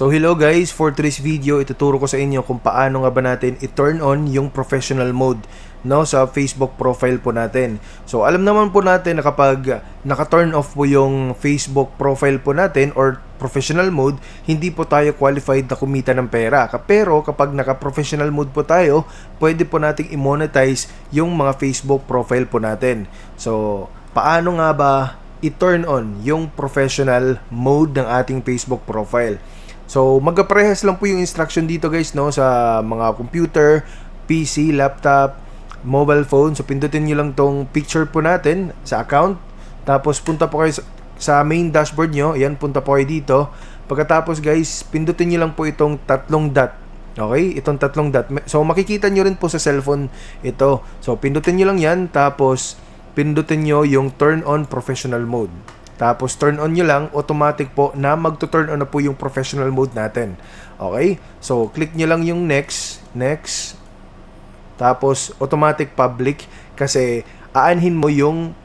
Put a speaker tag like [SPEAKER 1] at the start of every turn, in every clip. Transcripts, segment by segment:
[SPEAKER 1] So hello guys, for today's video ituturo ko sa inyo kung paano nga ba natin i-turn on yung professional mode sa Facebook profile po natin. So alam naman po natin na kapag naka-turn off po yung Facebook profile po natin or professional mode, hindi po tayo qualified na kumita ng pera. Pero kapag naka-professional mode po tayo, pwede po nating i-monetize yung mga Facebook profile po natin. So paano nga ba i-turn on yung professional mode ng ating Facebook profile? So, magkaparehas lang po yung instruction dito guys sa mga computer, PC, laptop, mobile phone. So, pindutin nyo lang tong picture po natin sa account. Tapos, punta po kayo sa main dashboard nyo. Ayan, punta po kayo dito. Pagkatapos guys, pindutin nyo lang po itong tatlong dot. Okay? Itong tatlong dot. So, makikita nyo rin po sa cellphone ito. So, pindutin nyo lang yan. Tapos, pindutin nyo yung turn on professional mode. Tapos turn on nyo lang, automatic po na magto-turn on na po yung professional mode natin. Okay? So, click nyo lang yung next. Tapos, automatic public kasi aanhin mo yung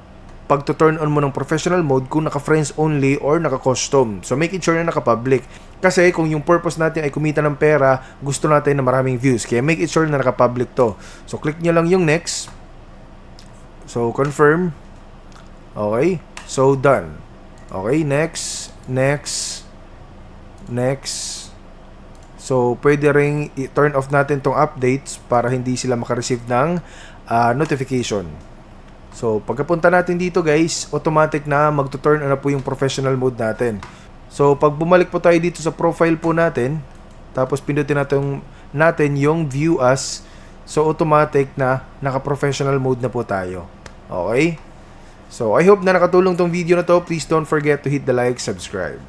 [SPEAKER 1] pagto-turn on mo ng professional mode kung naka-friends only or naka-custom. So, make it sure na naka-public. Kasi kung yung purpose natin ay kumita ng pera, gusto natin na maraming views. Kaya make it sure na naka-public to. So, click nyo lang yung next. So, confirm. Okay? So, done. Okay, next. So, pwede ring i-turn off natin tong updates para hindi sila makareceive ng notification. So, pagkapunta natin dito guys, automatic na magto-turn on na po yung professional mode natin. So, pag bumalik po tayo dito sa profile po natin, tapos pindutin natin yung view as, so automatic na naka-professional mode na po tayo. Okay? So, I hope na nakatulong tong video na to. Please don't forget to hit the like, subscribe.